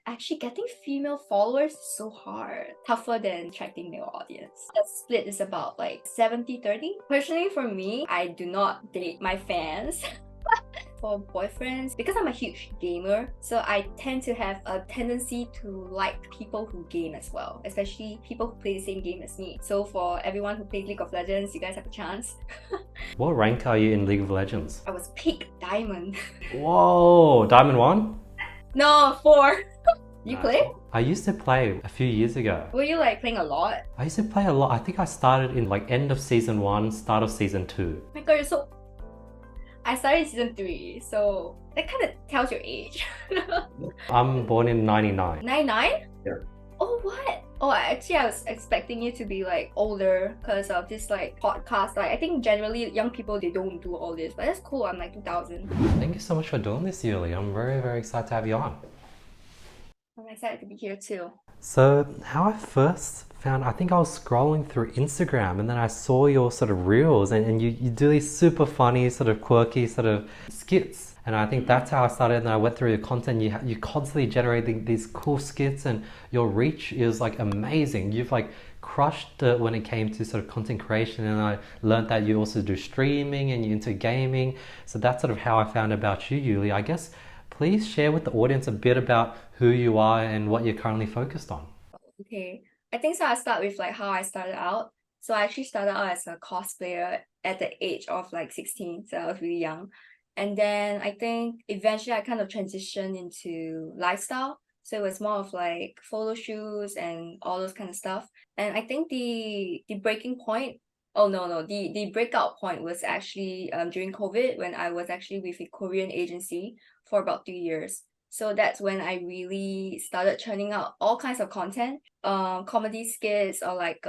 Actually, getting female followers is so hard. Tougher than attracting male audience. The split is about like 70-30. Personally, for me, I do not date my fans. For boyfriends, because I'm a huge gamer, so I tend to have a tendency to like people who game as well, especially people who play the same game as me. So for everyone who plays League of Legends, you guys have a chance. What rank are you in League of Legends? I was peak diamond. Whoa, Diamond 1? No, 4. You Nice. play? I used to play a few years ago. Were you like playing a lot? I used to play a lot. I think I started in like end of season 1, start of season 2. Oh my god, you're so... I started season 3, so that kind of tells your age. I'm born in 99. 99? Yeah. Oh, what? Oh, actually, I was expecting you to be like older because of this like podcast. Like, I think generally young people, they don't do all this, but that's cool. I'm like 2000. Thank you so much for doing this, Yully. I'm very, very excited to have you on. I'm excited to be here too. So, how I first found, I think I was scrolling through Instagram and then I saw your sort of reels and you do these super funny, sort of quirky sort of skits. And I think that's how I started. And I went through your content. You constantly generating these cool skits, and your reach is like amazing. You've like crushed it when it came to sort of content creation. And I learned that you also do streaming and you're into gaming. So that's sort of how I found about you, Yuli. I guess please share with the audience a bit about who you are and what you're currently focused on. Okay, I think so. I'll start with like how I started out. So I actually started out as a cosplayer at the age of like 16, so I was really young. And then I think eventually I kind of transitioned into lifestyle. So it was more of like photo shoots and all those kind of stuff. And I think the breaking point, oh no, the breakout point was actually during COVID when I was actually with a Korean agency for about 3 years. So that's when I really started churning out all kinds of content, comedy skits or like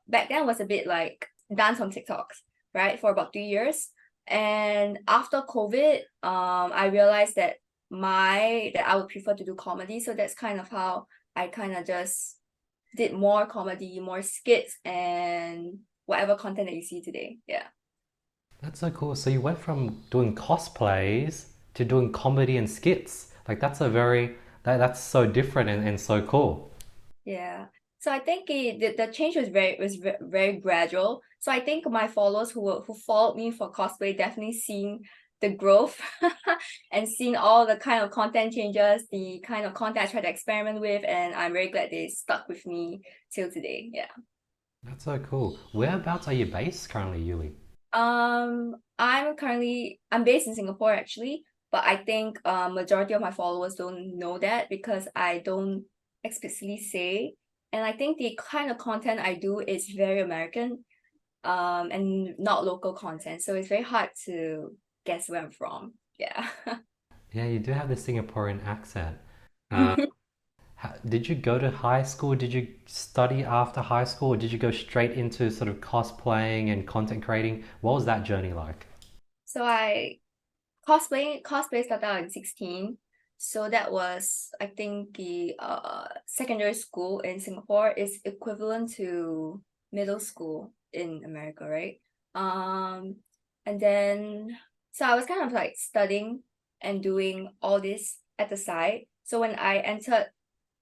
back then was a bit like dance on TikToks, right? For about 3 years. And after COVID, I realized that I would prefer to do comedy. So that's kind of how I kind of just did more comedy, more skits, and whatever content that you see today. Yeah. That's so cool. So you went from doing cosplays to doing comedy and skits. Like that's so different and so cool. Yeah. So I think the change was very gradual. So I think my followers who followed me for cosplay definitely seen the growth and seen all the kind of content changes, the kind of content I tried to experiment with, and I'm very glad they stuck with me till today. Yeah. That's so cool. Whereabouts are you based currently, Yuli? I'm based in Singapore actually, but I think majority of my followers don't know that because I don't explicitly say. And I think the kind of content I do is very American, and not local content. So it's very hard to guess where I'm from. Yeah. Yeah, you do have the Singaporean accent. Uh, did you go to high school? Did you study after high school? Or did you go straight into sort of cosplaying and content creating? What was that journey like? So I cosplay started out in 16. So that was, I think, the secondary school in Singapore is equivalent to middle school in America, right? And then so I was kind of like studying and doing all this at the side. So when I entered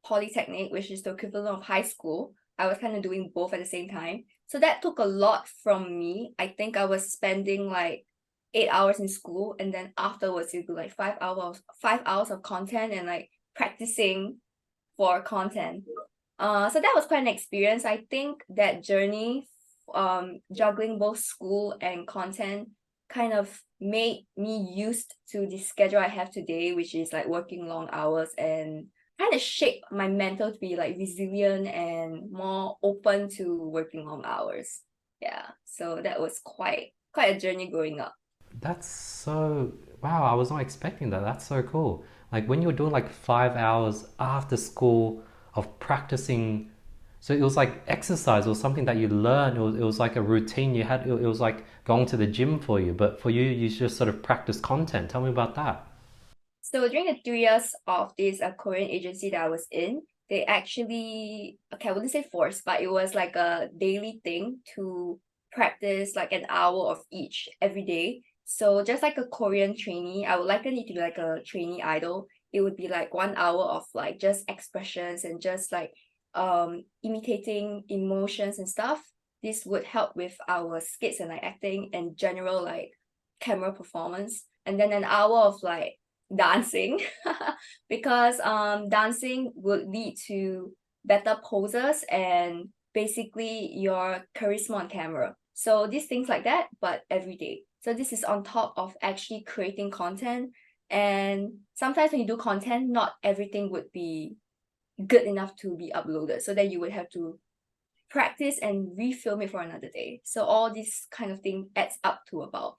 polytechnic, which is the equivalent of high school, I was kind of doing both at the same time. So that took a lot from me. I think I was spending like 8 hours in school, and then afterwards you do like 5 hours of content and like practicing for content. So that was quite an experience. I think that journey, juggling both school and content, kind of made me used to the schedule I have today, which is like working long hours, and kind of shape my mental to be like resilient and more open to working long hours. Yeah. So that was quite a journey growing up. That's so, wow, I was not expecting that. That's so cool. Like when you were doing like 5 hours after school of practicing, so it was like exercise or something that you learned. It was like a routine you had. It was like going to the gym for you, but for you, you just sort of practice content. Tell me about that. So during the 3 years of this Korean agency that I was in, they actually, okay, I wouldn't say forced, but it was like a daily thing to practice like an hour of each every day. So just like a Korean trainee, I would liken it to like a trainee idol. it would be like 1 hour of like just expressions and just like imitating emotions and stuff. This would help with our skits and like acting and general like camera performance. And then an hour of like dancing because dancing would lead to better poses and basically your charisma on camera. So these things like that, but every day. So this is on top of actually creating content. And sometimes when you do content, not everything would be good enough to be uploaded. So then you would have to practice and refilm it for another day. So all this kind of thing adds up to about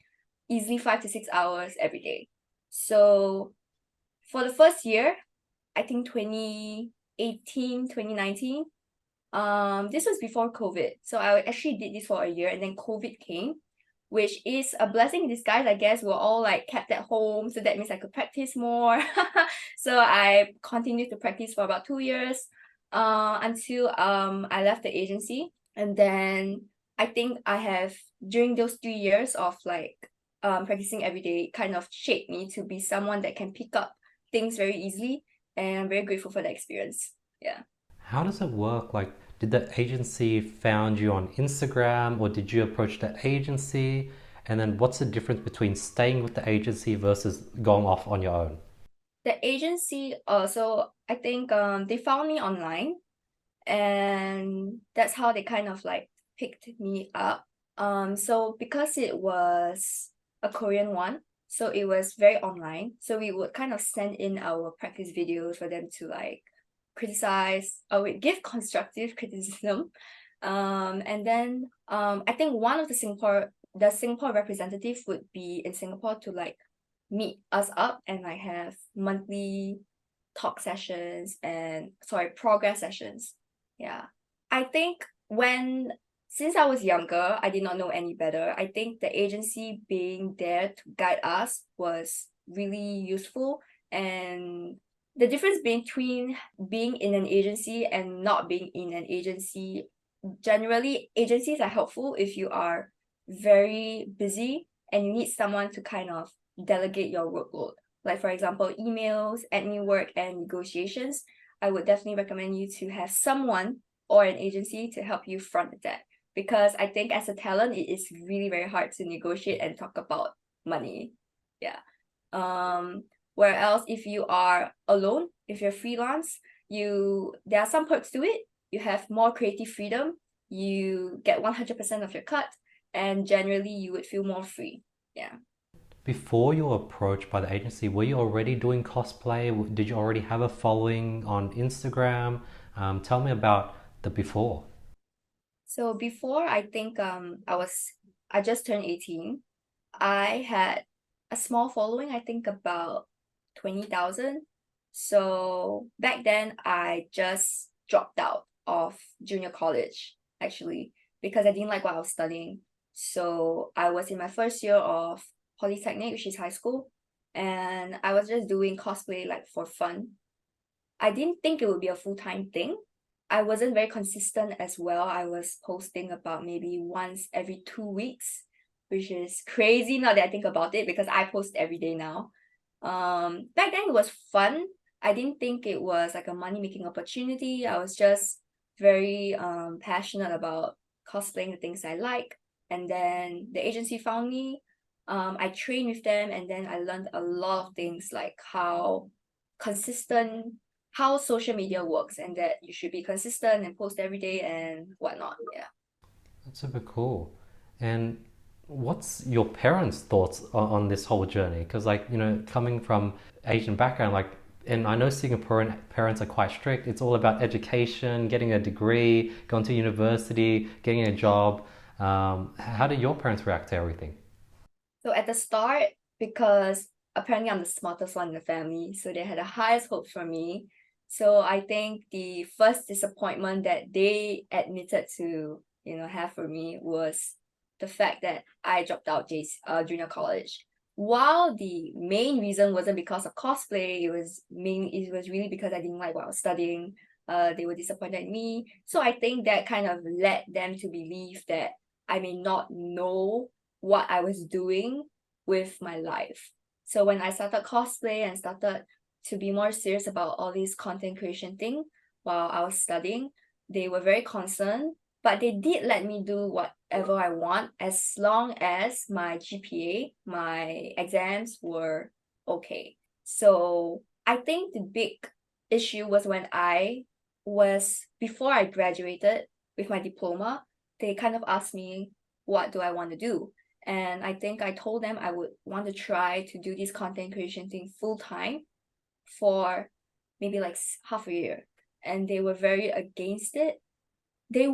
easily 5 to 6 hours every day. So for the first year, I think 2018, 2019, this was before COVID. So I actually did this for a year and then COVID came, which is a blessing in disguise, I guess. We're all like kept at home, so that means I could practice more. So I continued to practice for about 2 years until I left the agency. And then I think I have, during those 3 years of like practicing every day, kind of shaped me to be someone that can pick up things very easily, and I'm very grateful for the experience. Yeah. How does it work? Like, did the agency found you on Instagram or did you approach the agency? And then what's the difference between staying with the agency versus going off on your own? The agency, so I think they found me online, and that's how they kind of like picked me up. So because it was a Korean one, so it was very online. So we would kind of send in our practice videos for them to like criticize or we give constructive criticism. And then I think one of the Singapore representative would be in Singapore to like meet us up and like have monthly talk sessions and progress sessions. Yeah. I think since I was younger, I did not know any better. I think the agency being there to guide us was really useful. And the difference between being in an agency and not being in an agency, generally, agencies are helpful if you are very busy and you need someone to kind of delegate your workload. Like, for example, emails, admin work, and negotiations. I would definitely recommend you to have someone or an agency to help you front that. Because I think as a talent, it is really very hard to negotiate and talk about money. Yeah. Whereas if you are alone, if you're freelance, there are some perks to it. You have more creative freedom. You get 100% of your cut, and generally you would feel more free. Yeah. Before you were approached by the agency, were you already doing cosplay? Did you already have a following on Instagram? Tell me about the before. So before, I think I just turned 18. I had a small following, I think about 20,000. So back then I just dropped out of junior college actually because I didn't like what I was studying. So I was in my first year of polytechnic, which is high school, and I was just doing cosplay like for fun. I didn't think it would be a full-time thing. I wasn't very consistent as well. I was posting about maybe once every 2 weeks, which is crazy now that I think about it because I post every day now. Back then it was fun. I didn't think it was like a money-making opportunity. I was just very passionate about cosplaying the things I like. And then the agency found me. I trained with them and then I learned a lot of things like consistent how social media works and that you should be consistent and post every day and whatnot. Yeah. That's super cool. And what's your parents' thoughts on this whole journey? Because, like, coming from Asian background, like, and I know Singaporean parents are quite strict. It's all about education, getting a degree, going to university, getting a job. How did your parents react to everything? So at the start, because apparently I'm the smartest one in the family, so they had the highest hopes for me. So I think the first disappointment that they admitted to, have for me was the fact that I dropped out junior college. While the main reason wasn't because of cosplay, it was really because I didn't like what I was studying. They were disappointed in me. So I think that kind of led them to believe that I may not know what I was doing with my life. So when I started cosplay and started to be more serious about all these content creation thing while I was studying. They were very concerned, but they did let me do whatever I want as long as my GPA, my exams were okay. So I think the big issue was when I was before I graduated with my diploma, they kind of asked me what do I want to do. And I think I told them I would want to try to do this content creation thing full time for maybe like half a year. And they were very against it. They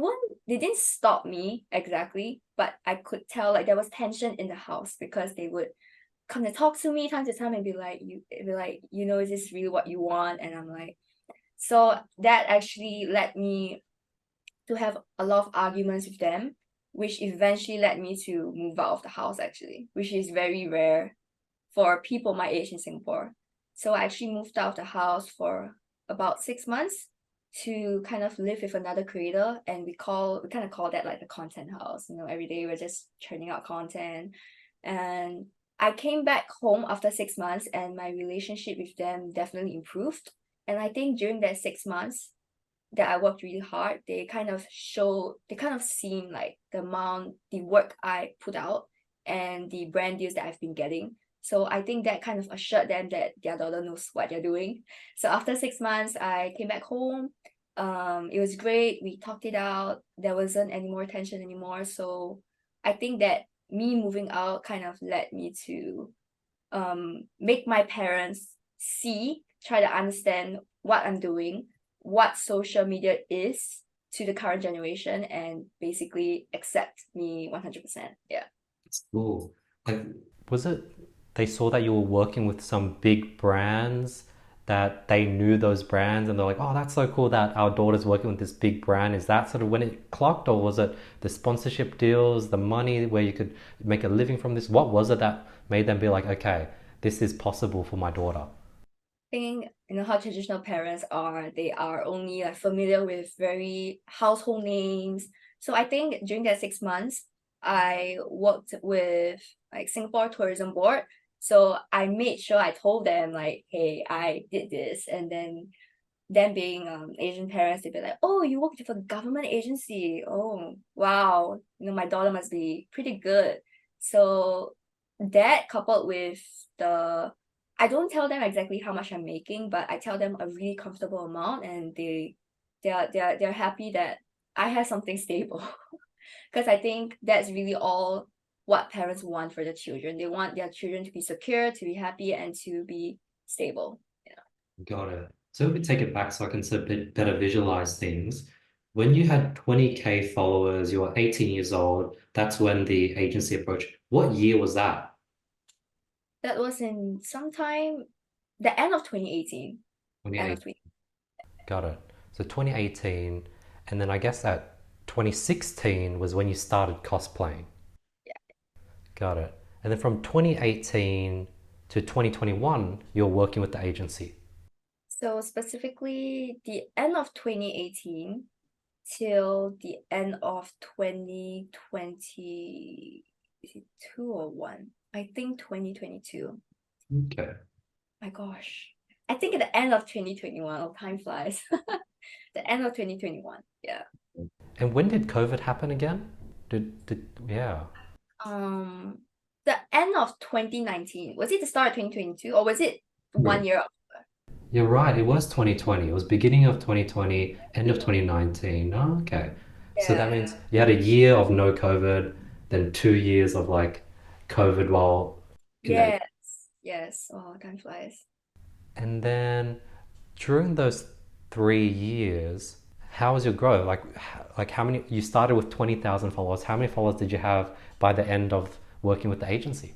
didn't stop me exactly, but I could tell like there was tension in the house because they would come to talk to me time to time and be like, you know, is this really what you want? And I'm like, so that actually led me to have a lot of arguments with them, which eventually led me to move out of the house actually, which is very rare for people my age in Singapore. So I actually moved out of the house for about 6 months to kind of live with another creator, and we kind of call that like the content house. You know, every day we're just churning out content. And I came back home after 6 months and my relationship with them definitely improved. And I think during that 6 months that I worked really hard, they kind of seen like the work I put out and the brand deals that I've been getting. So I think that kind of assured them that their daughter knows what they're doing. So after 6 months, I came back home. It was great. We talked it out. There wasn't any more tension anymore. So I think that me moving out kind of led me to make my parents try to understand what I'm doing, what social media is to the current generation, and basically accept me 100%. Yeah. It's cool. Like, was it they saw that you were working with some big brands that they knew those brands and they're like, oh, that's so cool that our daughter's working with this big brand? Is that sort of when it clocked, or was it the sponsorship deals, the money where you could make a living from this? What was it that made them be like, okay, this is possible for my daughter? Think you know how traditional parents are. They are only like familiar with very household names. So I think during that 6 months, I worked with like Singapore Tourism Board. So I made sure I told them like, hey, I did this. And then them being Asian parents, they'd be like, oh, you worked for the government agency. Oh, wow. You know, my daughter must be pretty good. So that coupled with the I don't tell them exactly how much I'm making, but I tell them a really comfortable amount, and they're happy that I have something stable. Because I think that's really all what parents want for their children. They want their children to be secure, to be happy, and to be stable. Yeah. Got it. So if we take it back so I can sort of better visualize things, when you had 20K followers, you were 18 years old, that's when the agency approached. What year was that? That was in sometime the end of 2018. End of 2018. 20. Got it. So 2018, and then I guess that 2016 was when you started cosplaying. Got it. And then from 2018 to 2021, you're working with the agency. So specifically the end of 2018 till the end of 2020, is it two or one? I think 2022. Okay. My gosh. I think at the end of 2021, oh, time flies. The end of 2021. Yeah. And when did COVID happen again? Yeah. Um, the end of 2019. Was it the start of 2022 or was it Right. 1 year? You're right, it was 2020. It was beginning of 2020, end of 2019. Oh, okay. So that Yeah. means you had a year of no COVID, then 2 years of like COVID while in the. Yes. Yes. Oh, time flies. And then during those 3 years, how was your growth? Like how many, you started with 20,000 followers. How many followers did you have by the end of working with the agency?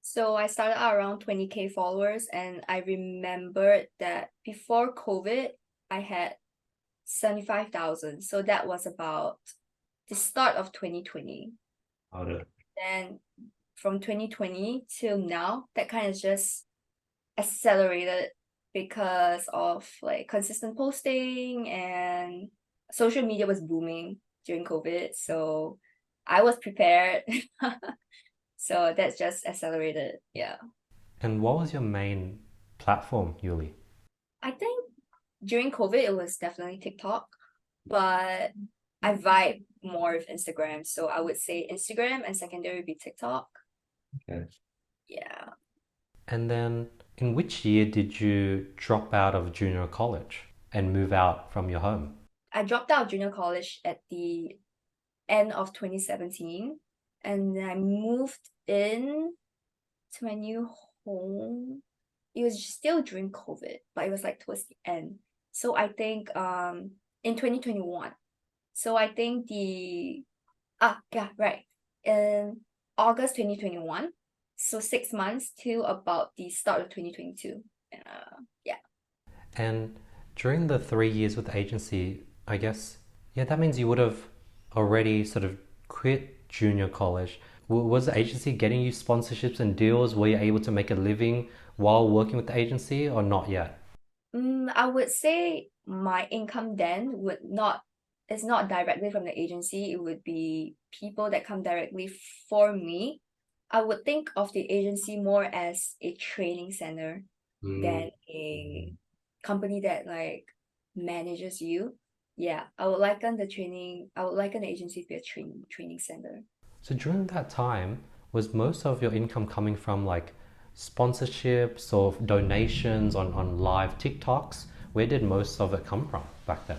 So I started out around 20K followers, and I remembered that before COVID, I had 75,000. So that was about the start of 2020. Got it. Then from 2020 till now, that kind of just accelerated because of like consistent posting, and social media was booming during COVID. So I was prepared. So that's just accelerated. Yeah. And what was your main platform, Yuli? I think during COVID, it was definitely TikTok, but I vibe more with Instagram. So I would say Instagram and secondary would be TikTok. Okay. Yeah. And then, in which year did you drop out of junior college and move out from your home? I dropped out of junior college at the end of 2017, and then I moved in to my new home. It was still during COVID, but it was like towards the end. So I think in 2021. So I think yeah, right. In August 2021. So 6 months till about the start of 2022. Yeah. And during the 3 years with the agency, I guess, yeah, that means you would have already sort of quit junior college. Was the agency getting you sponsorships and deals? Were you able to make a living while working with the agency or not yet? I would say my income then would not it's not directly from the agency. It would be people that come directly for me. I would think of the agency more as a training center Mm. than a company that like manages you. Yeah, I would liken the agency to be a training center. So during that time, was most of your income coming from like sponsorships or donations on live TikToks? Where did most of it come from back then?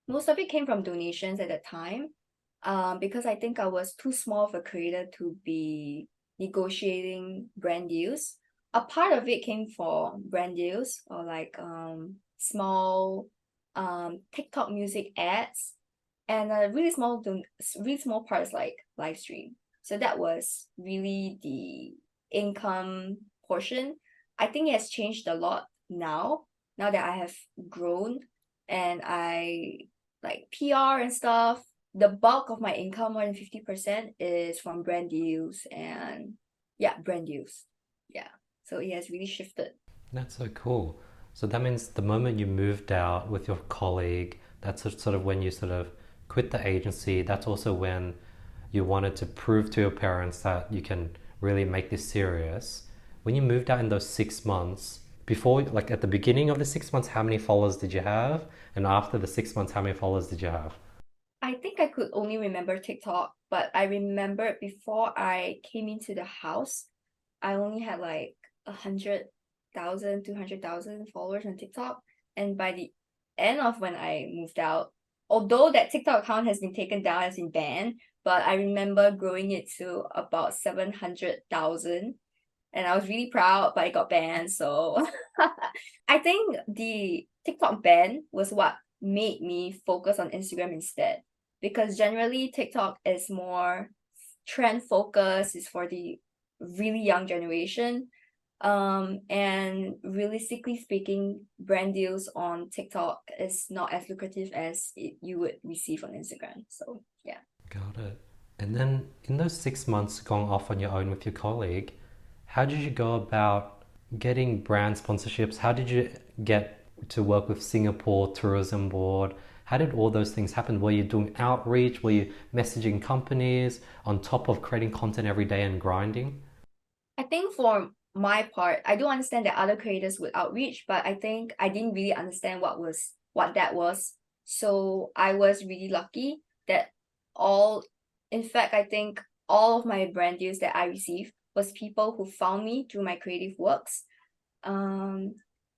Most of it came from donations at that time, because I think I was too small of a creator to be negotiating brand deals. A part of it came for brand deals or like small TikTok music ads, and a really small part is like live stream. So that was really the income portion. I think it has changed a lot now. Now that I have grown and I like PR and stuff, the bulk of my income, more than 50%, is from brand deals and yeah, brand deals. Yeah. So it has really shifted. That's so cool. So that means the moment you moved out with your colleague, that's sort of when you sort of quit the agency. That's also when you wanted to prove to your parents that you can really make this serious. When you moved out in those 6 months, before, like at the beginning of the 6 months, how many followers did you have? And after the 6 months, how many followers did you have? I think I could only remember TikTok, but I remember before I came into the house, I only had like 100,000, 200,000 followers on TikTok. And by the end of when I moved out, although that TikTok account has been taken down, has been banned, but I remember growing it to about 700,000. And I was really proud, but it got banned. So I think the TikTok ban was what made me focus on Instagram instead. Because generally TikTok is more trend focused, is for the really young generation. And realistically speaking, brand deals on TikTok is not as lucrative as you would receive on Instagram. So yeah. Got it. And then in those 6 months going off on your own with your colleague, how did you go about getting brand sponsorships? How did you get to work with Singapore Tourism Board? How did all those things happen? Were you doing outreach? Were you messaging companies on top of creating content every day and grinding? I think for my part, I do understand that other creators would outreach, but I think I didn't really understand what that was. So I was really lucky that all in fact I think all of my brand deals that I received was people who found me through my creative works. Um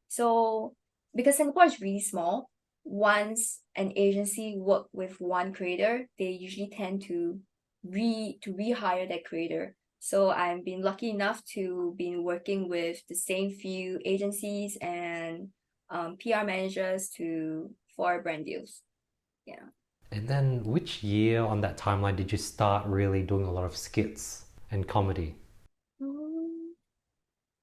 so because Singapore is really small, once an agency work with one creator, they usually tend to rehire that creator. So I've been lucky enough to been working with the same few agencies and PR managers to for brand deals. Yeah. And then which year on that timeline did you start really doing a lot of skits and comedy? Mm,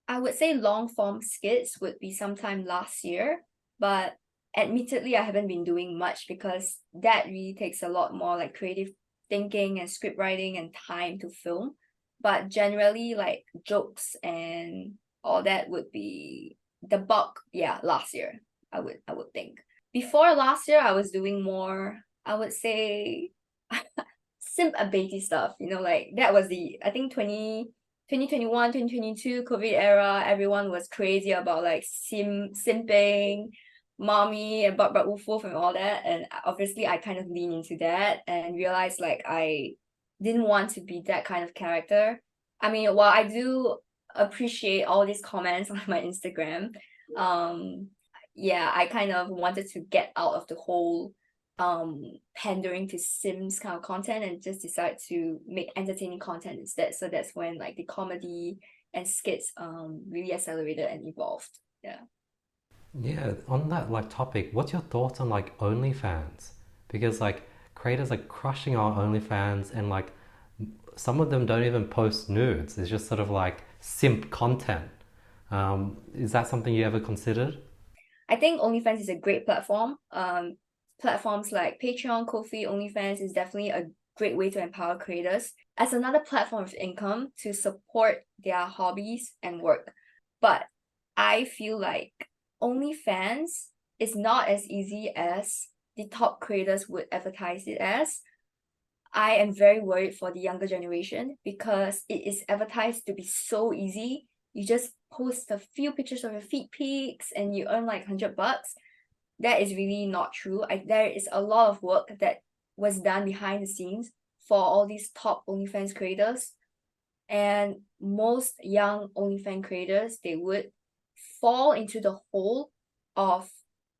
I would say long form skits would be sometime last year, but admittedly I haven't been doing much because that really takes a lot more like creative thinking and script writing and time to film. But generally like jokes and all that would be the bulk, yeah, last year, I would think. Before last year I was doing more, I would say simp ability stuff, like that was the I think 2021, 2022 COVID era, everyone was crazy about like simping, mommy and but woof and all that. And obviously I kind of lean into that and realized like I didn't want to be that kind of character. I mean, while I do appreciate all these comments on my Instagram, yeah, I kind of wanted to get out of the whole pandering to Sims kind of content and just decide to make entertaining content instead. So that's when like the comedy and skits really accelerated and evolved. Yeah. Yeah, on that like topic, what's your thoughts on like OnlyFans? Because like creators are crushing our OnlyFans and like some of them don't even post nudes. It's just sort of like simp content. Is that something you ever considered? I think OnlyFans is a great platform. Platforms like Patreon, Ko-fi, OnlyFans is definitely a great way to empower creators as another platform of income to support their hobbies and work. But I feel like OnlyFans is not as easy as the top creators would advertise it as. I am very worried for the younger generation because it is advertised to be so easy. You just post a few pictures of your feet pics and you earn like $100. That is really not true. There is a lot of work that was done behind the scenes for all these top OnlyFans creators. And most young OnlyFans creators, they would fall into the hole of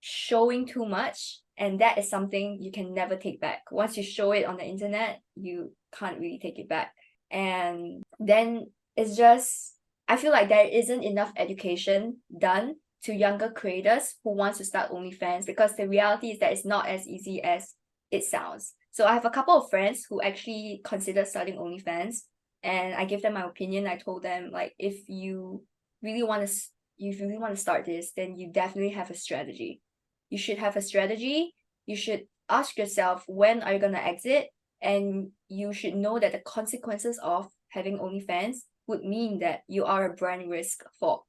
showing too much. And that is something you can never take back. Once you show it on the internet, you can't really take it back. And then it's just, I feel like there isn't enough education done to younger creators who wants to start OnlyFans because the reality is that it's not as easy as it sounds. So I have a couple of friends who actually considered starting OnlyFans and I gave them my opinion. I told them like if you really want to start this, then you definitely have a strategy. You should have a strategy. You should ask yourself when are you gonna exit, and you should know that the consequences of having OnlyFans would mean that you are a brand risk for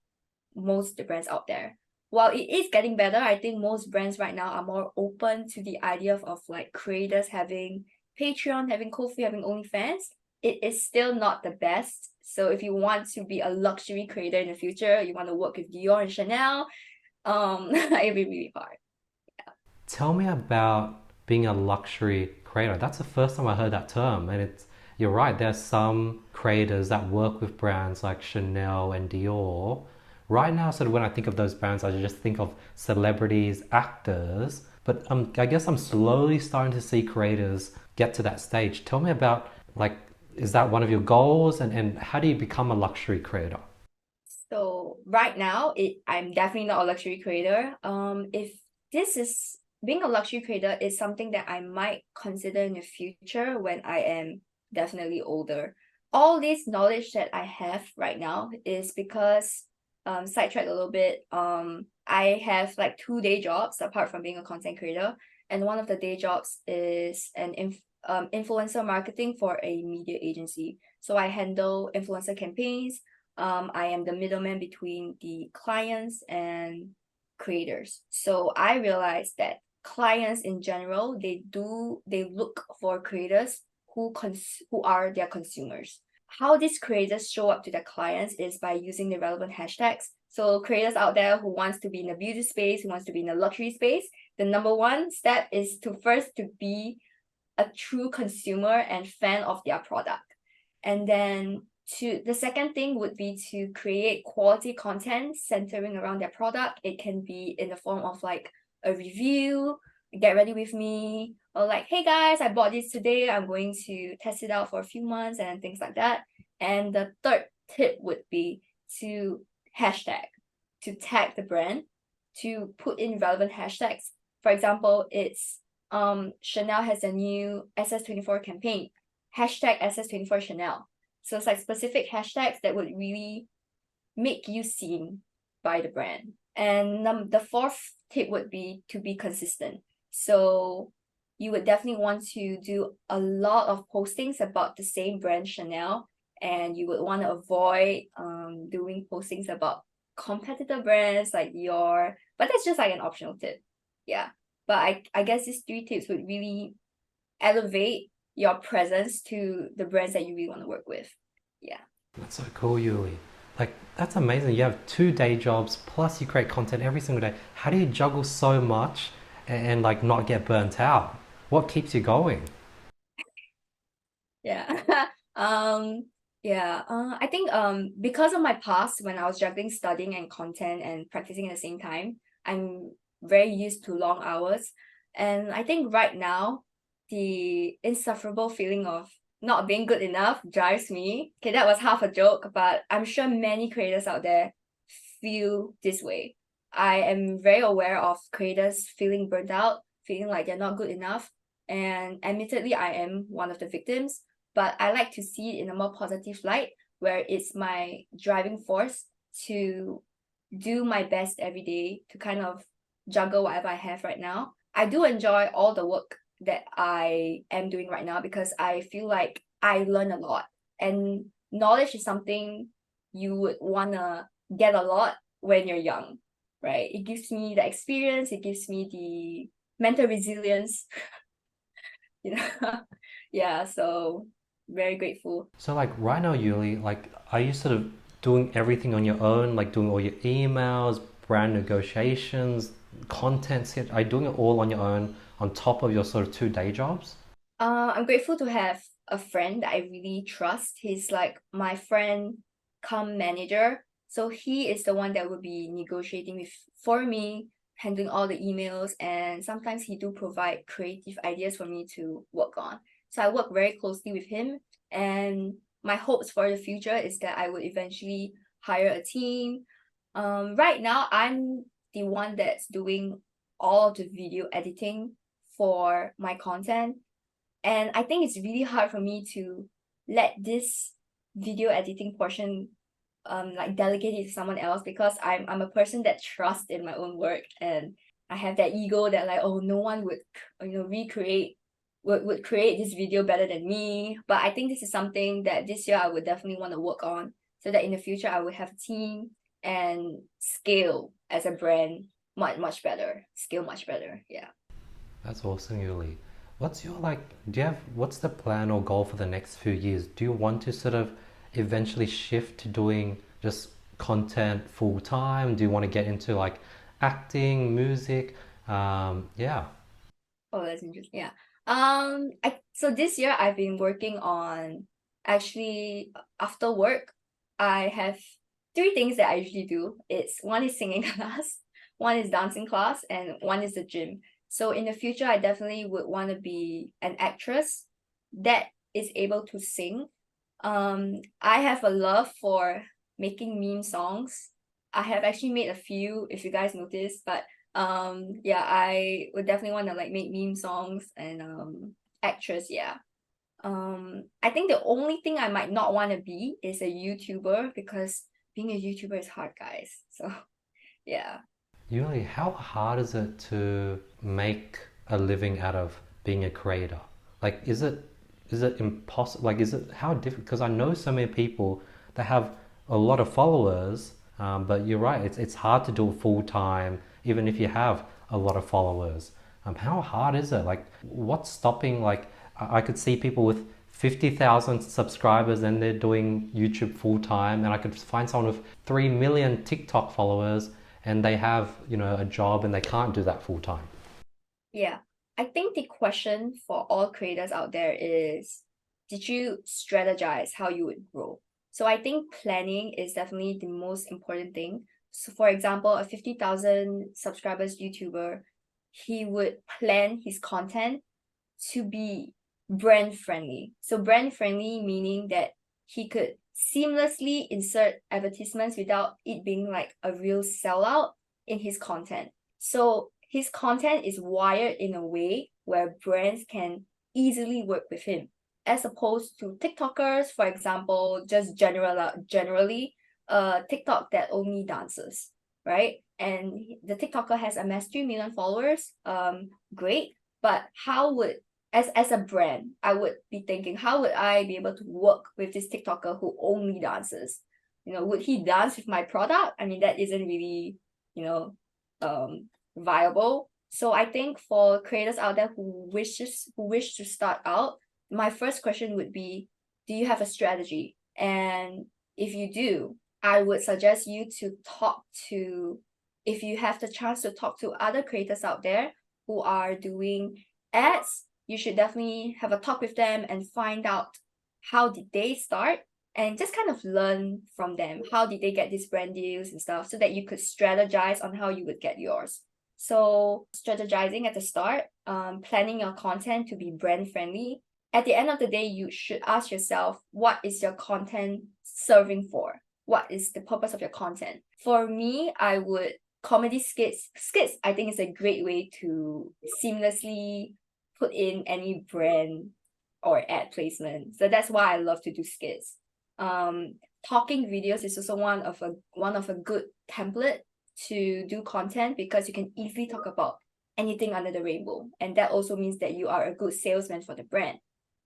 most of the brands out there. While it is getting better, I think most brands right now are more open to the idea of like creators having Patreon, having Ko-fi, having OnlyFans. It is still not the best. So if you want to be a luxury creator in the future, you want to work with Dior and Chanel, it'll be really hard. Tell me about being a luxury creator. That's the first time I heard that term, and it's you're right. There's some creators that work with brands like Chanel and Dior. Right now, sort of when I think of those brands, I just think of celebrities, actors. But I guess I'm slowly starting to see creators get to that stage. Tell me about like, is that one of your goals, and how do you become a luxury creator? So right now, I'm definitely not a luxury creator. If this is being a luxury creator is something that I might consider in the future when I am definitely older. All this knowledge that I have right now is because sidetrack a little bit. I have like 2 day jobs apart from being a content creator, and one of the day jobs is influencer marketing for a media agency. So I handle influencer campaigns. I am the middleman between the clients and creators. So I realized that clients in general, they look for creators who are their consumers. How these creators show up to their clients is by using the relevant hashtags. So creators out there who wants to be in the beauty space, who wants to be in the luxury space, the number one step is to first to be a true consumer and fan of their product. And then the second thing would be to create quality content centering around their product. It can be in the form of like a review, get ready with me, or like, hey guys, I bought this today. I'm going to test it out for a few months and things like that. And the third tip would be to hashtag, to tag the brand, to put in relevant hashtags. For example, it's Chanel has a new SS24 campaign, hashtag SS24 Chanel. So it's like specific hashtags that would really make you seen by the brand. And the fourth tip would be to be consistent. So you would definitely want to do a lot of postings about the same brand Chanel, and you would want to avoid doing postings about competitor brands like Dior, but that's just like an optional tip. Yeah. But I guess these 3 tips would really elevate your presence to the brands that you really want to work with. Yeah. That's so cool, Yuli. Like, that's amazing. You have two day jobs, plus you create content every single day. How do you juggle so much and like not get burnt out? What keeps you going? Yeah. Um, yeah. I think because of my past when I was juggling studying and content and practicing at the same time, I'm very used to long hours. And I think right now, the insufferable feeling of not being good enough drives me. Okay, that was half a joke, but I'm sure many creators out there feel this way. I am very aware of creators feeling burnt out, feeling like they're not good enough. And admittedly, I am one of the victims, but I like to see it in a more positive light where it's my driving force to do my best every day to kind of juggle whatever I have right now. I do enjoy all the work that I am doing right now because I feel like I learn a lot. And knowledge is something you would want to get a lot when you're young, right? It gives me the experience, it gives me the mental resilience, you know. Yeah, so very grateful. So like right now, Yuli, like are you sort of doing everything on your own, like doing all your emails, brand negotiations, content sketch? Are you doing it all on your own on top of your sort of two day jobs? I'm grateful to have a friend that I really trust. He's like my friend come manager. So he is the one that will be negotiating with for me, handling all the emails, and sometimes he do provide creative ideas for me to work on. So I work very closely with him, and my hopes for the future is that I would eventually hire a team. Right now I'm the one that's doing all of the video editing for my content, and I think it's really hard for me to let this video editing portion like delegate it to someone else because I'm a person that trusts in my own work, and I have that ego that like, oh, no one would recreate would create this video better than me. But I think this is something that this year I would definitely want to work on so that in the future I would have a team and scale as a brand much better. Scale much better. Yeah. That's awesome, Yuli. What's your like, do you have, what's the plan or goal for the next few years? Do you want to sort of eventually shift to doing just content full time? Do you want to get into like acting, music? Yeah. Oh, that's interesting. Yeah. I so this year I've been working on actually after work, I have three things that I usually do. It's one is singing class, one is dancing class, and one is the gym. So in the future, I definitely would want to be an actress that is able to sing. I have a love for making meme songs. I have actually made a few, if you guys notice, but yeah, I would definitely want to like make meme songs and actress, yeah. I think the only thing I might not want to be is a YouTuber because being a YouTuber is hard, guys. So yeah. Yuli, how hard is it to make a living out of being a creator? Like, is it impossible? Like, is it how difficult? Because I know so many people that have a lot of followers, but you're right, it's hard to do it full time, even if you have a lot of followers. How hard is it? Like, what's stopping? Like, I could see people with 50,000 subscribers and they're doing YouTube full time, and I could find someone with 3 million TikTok followers and they have, you know, a job and they can't do that full time. Yeah. I think the question for all creators out there is, did you strategize how you would grow? So I think planning is definitely the most important thing. So for example, a 50,000 subscribers YouTuber, he would plan his content to be brand friendly. So brand friendly meaning that he could seamlessly insert advertisements without it being like a real sellout in his content. So his content is wired in a way where brands can easily work with him, as opposed to TikTokers, for example, just generally TikTok that only dances, right? And the TikToker has amassed 3 million followers. Great. But how would as a brand, I would be thinking, how would I be able to work with this TikToker who only dances? Would he dance with my product? I mean, that isn't really, you know, viable. So I think for creators out there who wish to start out, my first question would be, do you have a strategy? And if you do, I would suggest you to if you have the chance to talk to other creators out there who are doing ads, you should definitely have a talk with them and find out how did they start and just kind of learn from them. How did they get these brand deals and stuff so that you could strategize on how you would get yours. So strategizing at the start, planning your content to be brand friendly. At the end of the day, you should ask yourself, what is your content serving for? What is the purpose of your content? For me, I would comedy skits. Skits, I think, is a great way to seamlessly put in any brand or ad placement. So that's why I love to do skits. Talking videos is also one of a good template to do content because you can easily talk about anything under the rainbow, and that also means that you are a good salesman for the brand.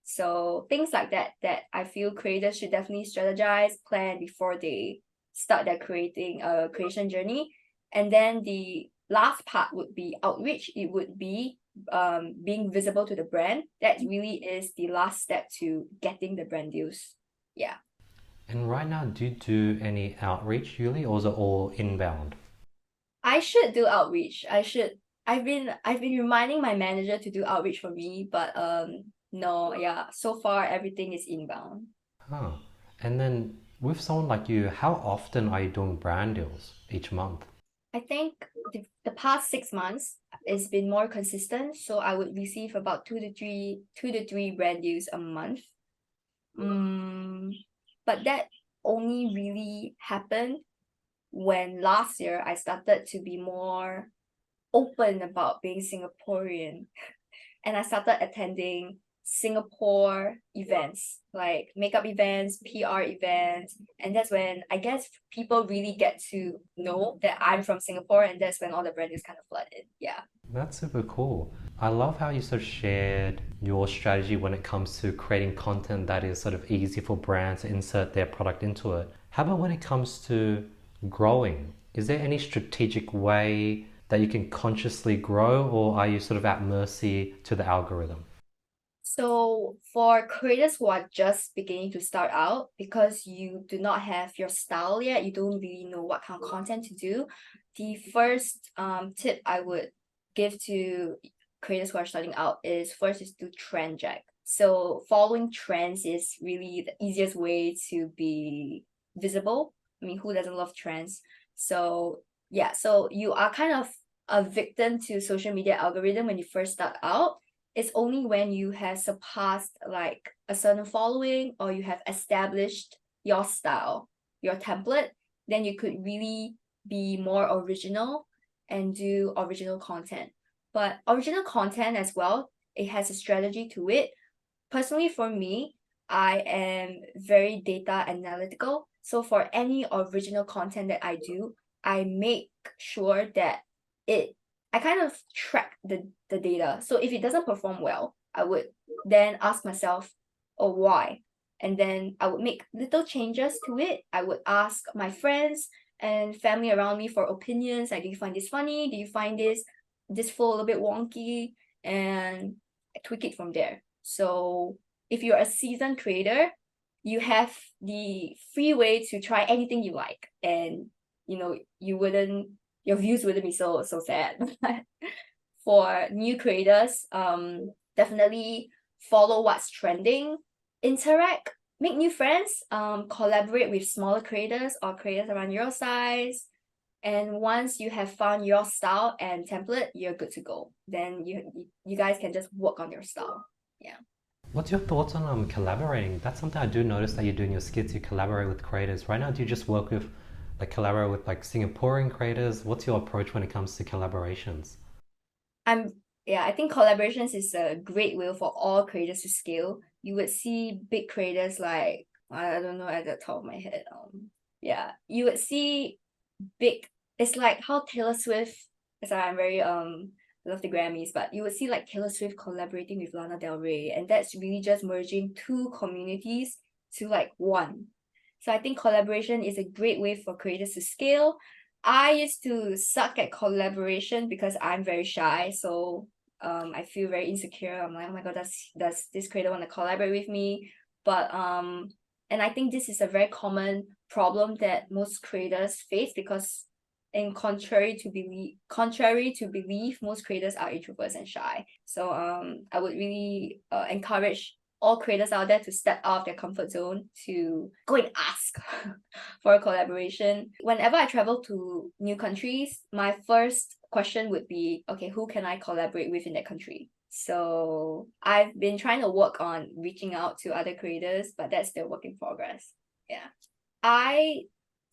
So things like that I feel creators should definitely strategize, plan before they start their creation journey. And then the last part would be outreach. It would be being visible to the brand. That really is the last step to getting the brand deals. Yeah. And right now, do you do any outreach, Yuli, or is it all inbound? I should do outreach. I've been reminding my manager to do outreach for me, but no, yeah. So far everything is inbound. Huh. And then with someone like you, how often are you doing brand deals each month? I think the past 6 months it's been more consistent. So I would receive about two to three brand deals a month. But that only really happened when last year I started to be more open about being Singaporean and I started attending Singapore events, like makeup events, PR events. And that's when I guess people really get to know that I'm from Singapore, and that's when all the brand is kind of flooded. Yeah. That's super cool. I love how you sort of shared your strategy when it comes to creating content that is sort of easy for brands to insert their product into it. How about when it comes to growing? Is there any strategic way that you can consciously grow, or are you sort of at mercy to the algorithm? So for creators who are just beginning to start out, because you do not have your style yet, you don't really know what kind of content to do, the first tip I would give to creators who are starting out is first is to trend check. So following trends is really the easiest way to be visible. I mean, who doesn't love trends? So yeah, so you are kind of a victim to social media algorithm when you first start out. It's only when you have surpassed like a certain following or you have established your style, your template, then you could really be more original and do original content. But original content as well, it has a strategy to it. Personally, for me, I am very data analytical. So for any original content that I do, I make sure that it I kind of track the data. So if it doesn't perform well, I would then ask myself, oh, why? And then I would make little changes to it. I would ask my friends and family around me for opinions. Like, do you find this funny? Do you find this flow a little bit wonky? And I tweak it from there. So if you're a seasoned creator, you have the free way to try anything you like. And your views wouldn't be so sad. But for new creators, definitely follow what's trending, interact, make new friends, collaborate with smaller creators or creators around your size. And once you have found your style and template, you're good to go. Then you guys can just work on your style. Yeah. What's your thoughts on collaborating? That's something I do notice that you do in your skits. You collaborate with creators. Right now, do you just work with, collaborate with Singaporean creators? What's your approach when it comes to collaborations? I think collaborations is a great way for all creators to scale. You would see big creators like, I don't know at the top of my head. You would see big. It's like how Taylor Swift. Sorry, I'm very love the Grammys, but you would see like Taylor Swift collaborating with Lana Del Rey, and that's really just merging two communities to like one. So I think collaboration is a great way for creators to scale. I used to suck at collaboration because I'm very shy. So I feel very insecure. I'm like, oh my god, does this creator want to collaborate with me? But and I think this is a very common problem that most creators face, because in contrary to belief, most creators are introverts and shy. So I would really encourage all creators out there to step out of their comfort zone, to go and ask for a collaboration. Whenever I travel to new countries, my first question would be, okay, who can I collaborate with in that country? So I've been trying to work on reaching out to other creators, but that's still work in progress. Yeah.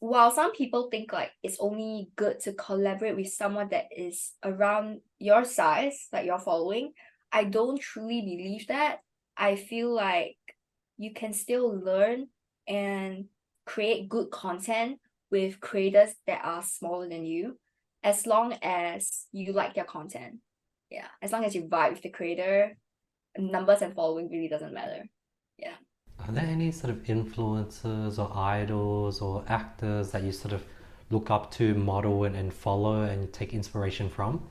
While some people think like it's only good to collaborate with someone that is around your size, like your following, I don't truly believe that. I feel like you can still learn and create good content with creators that are smaller than you, as long as you like their content. Yeah, as long as you vibe with the creator, numbers and following really doesn't matter. Yeah. Are there any sort of influencers or idols or actors that you sort of look up to, model and follow and take inspiration from?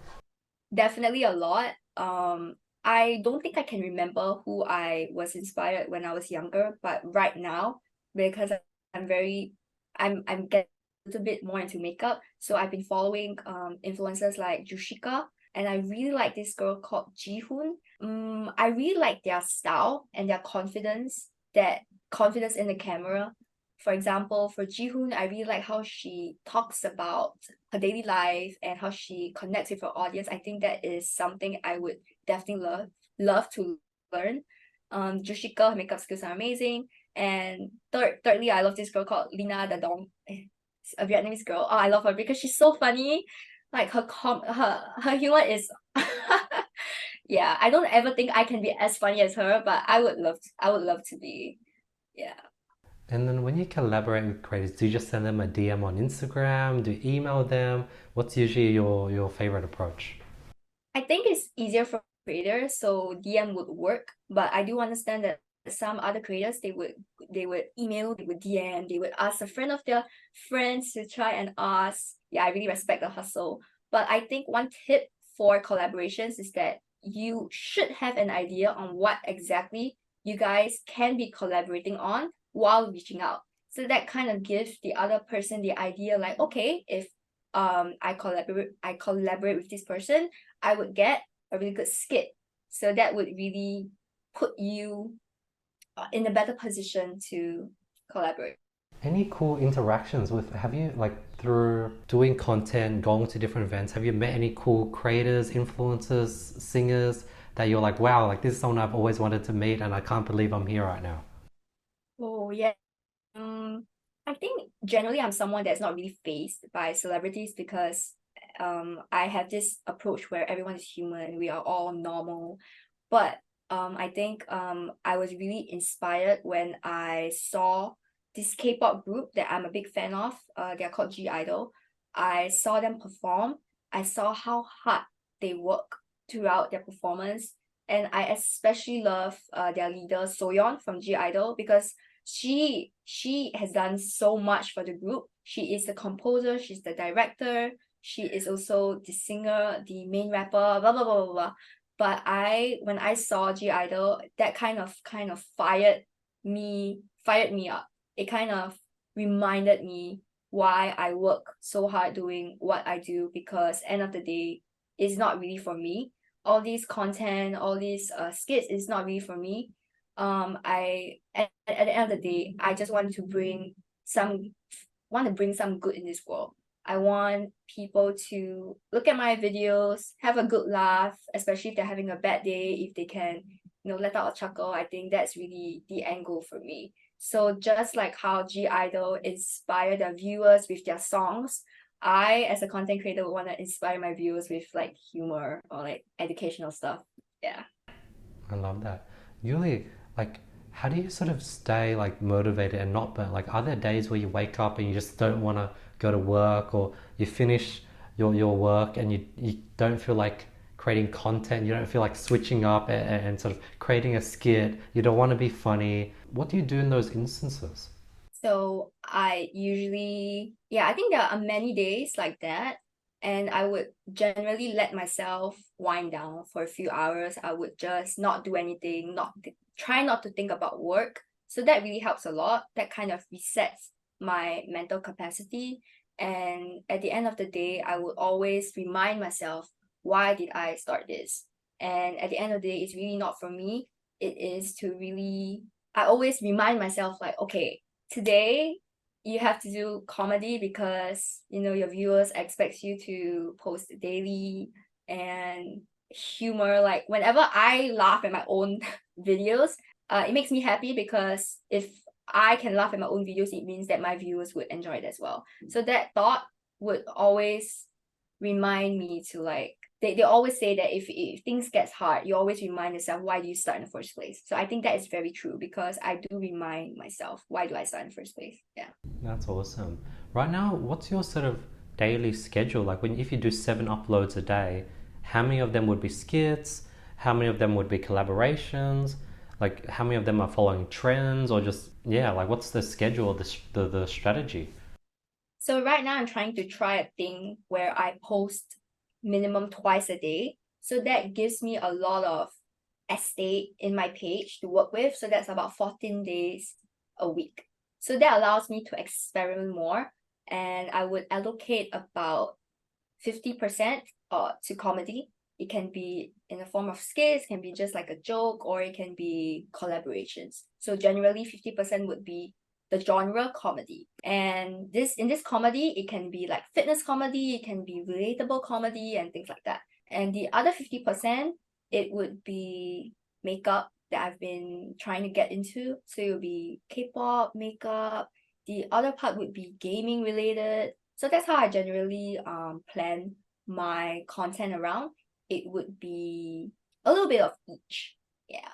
Definitely a lot. I don't think I can remember who I was inspired when I was younger, but right now, because I'm getting a little bit more into makeup, so I've been following influencers like Jushika, and I really like this girl called Jihoon. I really like their style and their confidence, that confidence in the camera. For example, for Jihoon, I really like how she talks about her daily life and how she connects with her audience. I think that is something I would definitely love to learn. Jushika, her makeup skills are amazing. And thirdly, I love this girl called Lina Dadong. It's a Vietnamese girl. Oh, I love her because she's so funny. Like her humor is yeah, I don't ever think I can be as funny as her, but I would love to be. Yeah. And then when you collaborate with creators, do you just send them a DM on Instagram? Do you email them? What's usually your favorite approach? I think it's easier for creators, so DM would work. But I do understand that some other creators, they would email, they would DM, they would ask a friend of their friends to try and ask. Yeah, I really respect the hustle. But I think one tip for collaborations is that you should have an idea on what exactly you guys can be collaborating on while reaching out. So that kind of gives the other person the idea, like, okay, if I collaborate with this person, I would get a really good skit. So that would really put you in a better position to collaborate. Any cool interactions with, have you, like, through doing content, going to different events, have you met any cool creators, influencers, singers that you're like, wow, like this is someone I've always wanted to meet and I can't believe I'm here right now? Oh yeah. I think generally I'm someone that's not really fazed by celebrities, because I have this approach where everyone is human, we are all normal. But I think I was really inspired when I saw this K-pop group that I'm a big fan of. They're called I-dle. I saw them perform. I saw how hard they work throughout their performance, and I especially love their leader Soyeon from I-dle, because she has done so much for the group. She is the composer, she's the director, she is also the singer, the main rapper, blah blah blah blah blah. But when I saw I-dle, that kind of fired me up. It kind of reminded me why I work so hard doing what I do, because end of the day, it's not really for me. All these content, all these skits is not really for me. I at the end of the day, I just want to bring some good in this world. I want people to look at my videos, have a good laugh, especially if they're having a bad day, if they can, let out a chuckle. I think that's really the end goal for me. So just like how I-dle inspire their viewers with their songs, I, as a content creator, would want to inspire my viewers with like humor or like educational stuff. Yeah. I love that. Yuli, like, how do you sort of stay like motivated and not burnt? Like, are there days where you wake up and you just don't want to go to work, or you finish your work and you don't feel like creating content, you don't feel like switching up and sort of creating a skit, you don't want to be funny? What do you do in those instances? So I think there are many days like that. And I would generally let myself wind down for a few hours. I would just not do anything, try not to think about work. So that really helps a lot. That kind of resets my mental capacity. And at the end of the day, I would always remind myself, why did I start this? And at the end of the day, it's really not for me. It is to really, I always remind myself, like, okay, today you have to do comedy because your viewers expect you to post daily, and humor. Like whenever I laugh at my own videos, it makes me happy, because if I can laugh at my own videos, it means that my viewers would enjoy it as well. So that thought would always remind me to, like, they always say that if things gets hard, you always remind yourself, why do you start in the first place? So I think that is very true, because I do remind myself, why do I start in the first place? Yeah. That's awesome. Right now, what's your sort of daily schedule? Like if you do 7 uploads a day, how many of them would be skits? How many of them would be collaborations? Like how many of them are following trends, or just, yeah, like what's the schedule, the strategy? So right now I'm trying to try a thing where I post minimum twice a day. So that gives me a lot of estate in my page to work with. So that's about 14 days a week. So that allows me to experiment more. And I would allocate about 50% to comedy. It can be in the form of skits, can be just like a joke, or it can be collaborations. So generally 50% would be the genre comedy. And in this comedy, it can be like fitness comedy, it can be relatable comedy and things like that. And the other 50%, it would be makeup that I've been trying to get into. So it would be K-pop, makeup. The other part would be gaming related. So that's how I generally plan my content around. It would be a little bit of each. Yeah.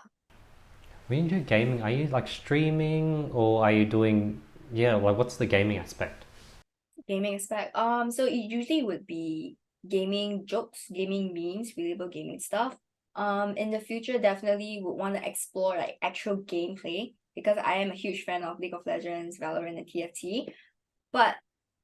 When you do gaming, are you like streaming, or are you doing, yeah, like what's the gaming aspect? Gaming aspect. So it usually would be gaming jokes, gaming memes, relatable gaming stuff. In the future, definitely would want to explore like actual gameplay, because I am a huge fan of League of Legends, Valorant, and TFT. But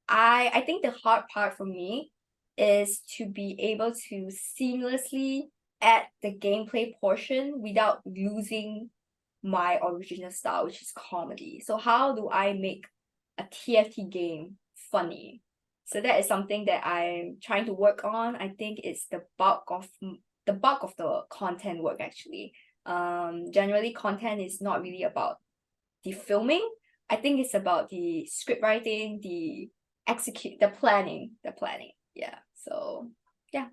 I think the hard part for me is to be able to seamlessly add the gameplay portion without losing my original style, which is comedy. So how do I make a TFT game funny? So that is something that I'm trying to work on. I think it's the bulk of the content work, actually. Generally content is not really about the filming. I think it's about the script writing, the planning. Yeah. So yeah.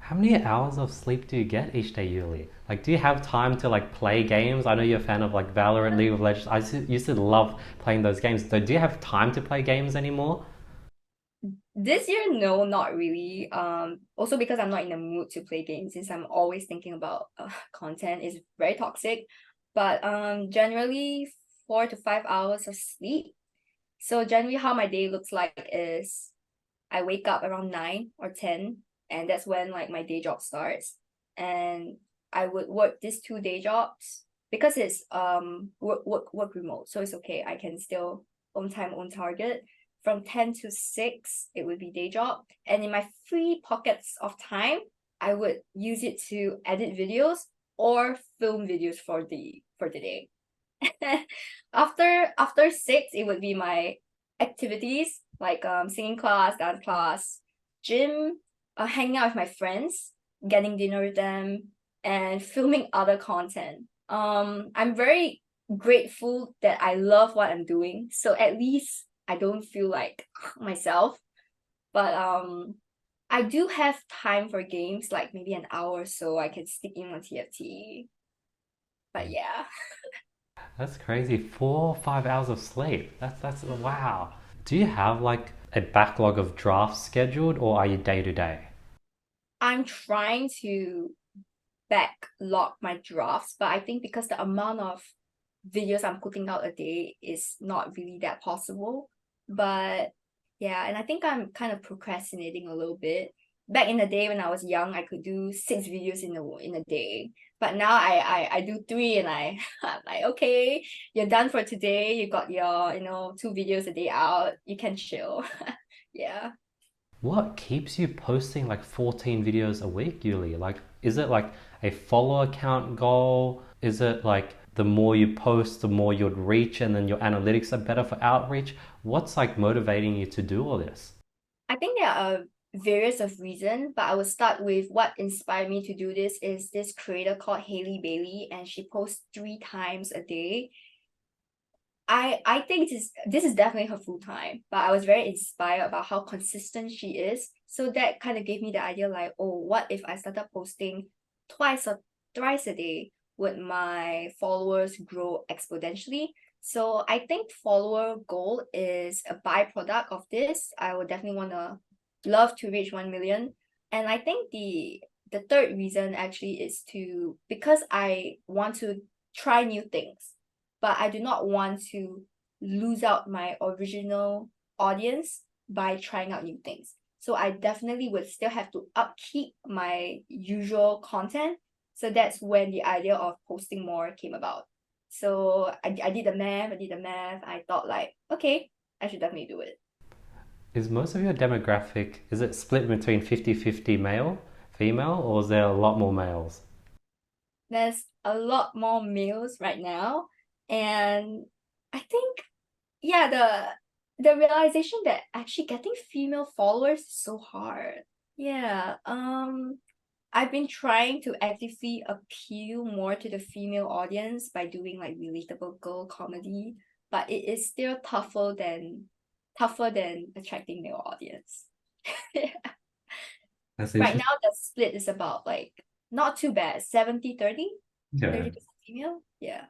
How many hours of sleep do you get each day, Yuli? Like, do you have time to like play games? I know you're a fan of like Valorant, League of Legends. Used to love playing those games. So, do you have time to play games anymore? This year, no, not really. Also because I'm not in the mood to play games, since I'm always thinking about content. Is very toxic. But generally 4 to 5 hours of sleep. So generally how my day looks like is I wake up around 9 or 10, and that's when like my day job starts. And I would work these 2 day jobs because it's work remote, so it's okay. I can still own time, own target. From 10 to 6, it would be day job. And in my free pockets of time, I would use it to edit videos or film videos for the day. After 6, it would be my activities like singing class, dance class, gym, hanging out with my friends, getting dinner with them, and filming other content. I'm very grateful that I love what I'm doing, so at least I don't feel like myself. But I do have time for games, like maybe an hour or so I can stick in on TFT. But yeah. That's crazy. 4 or 5 hours of sleep. That's wow. Do you have like a backlog of drafts scheduled, or are you day to day? I'm trying to backlog my drafts, but I think because the amount of videos I'm putting out a day is not really that possible. But yeah, and I think I'm kind of procrastinating a little bit. Back in the day when I was young, I could do 6 videos in a day. But now I do three, and I'm like, okay, you're done for today. You got your 2 videos a day out. You can chill. Yeah. What keeps you posting like 14 videos a week, Yuli? Like, is it like a follower count goal? Is it like the more you post, the more you'd reach, and then your analytics are better for outreach? What's like motivating you to do all this? I think there are various of reasons, but I will start with what inspired me to do this is this creator called Haley Bailey, and she posts 3 times a day. I think this is definitely her full time, but I was very inspired about how consistent she is. So that kind of gave me the idea like, oh, what if I started posting twice or thrice a day? Would my followers grow exponentially? So I think follower goal is a byproduct of this. I would definitely wanna love to reach 1 million. And I think the third reason actually is to because I want to try new things, but I do not want to lose out my original audience by trying out new things. So I definitely would still have to upkeep my usual content. So that's when the idea of posting more came about. So I did the math, I thought like, okay, I should definitely do it. Is most of your demographic, is it split between 50-50 male, female, or is there a lot more males? There's a lot more males right now. And I think yeah, the realization that actually getting female followers is so hard. Yeah. I've been trying to actively appeal more to the female audience by doing like relatable girl comedy, but it is still tougher than attracting male audience. Yeah. That's Right interesting. now the split is about like not too bad, 70-30, Yeah. 30% female. Yeah.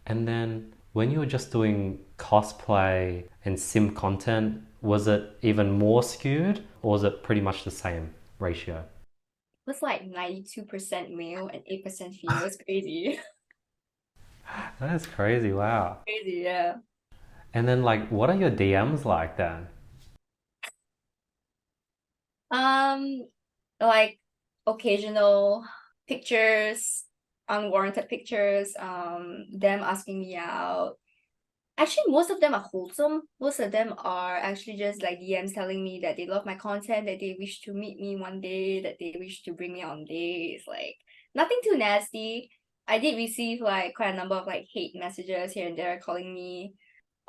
And then when you were just doing cosplay and sim content, was it even more skewed or was it pretty much the same ratio? It was like 92% male and 8% female. It's crazy. That is crazy, wow. Crazy, yeah. And then like what are your DMs like then? Um, like occasional pictures, unwarranted pictures, them asking me out. Actually, most of them are wholesome. Most of them are actually just like DMs telling me that they love my content, that they wish to meet me one day, that they wish to bring me on dates. Like nothing too nasty. I did receive like quite a number of like hate messages here and there calling me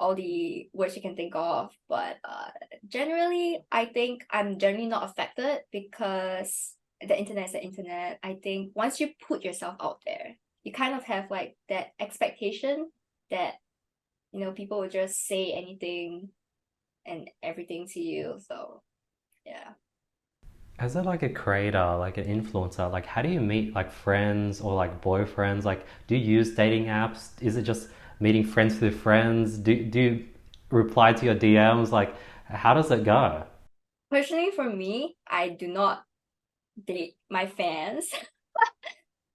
all the words you can think of, but generally I think I'm generally not affected because the internet is the internet. I think once you put yourself out there, you kind of have like that expectation that people will just say anything and everything to you. So yeah. As a like a creator, like an influencer, like how do you meet like friends or like boyfriends? Like do you use dating apps? Is it just meeting friends with friends? Do you reply to your DMs? Like how does it go? Personally, for me, I do not date my fans.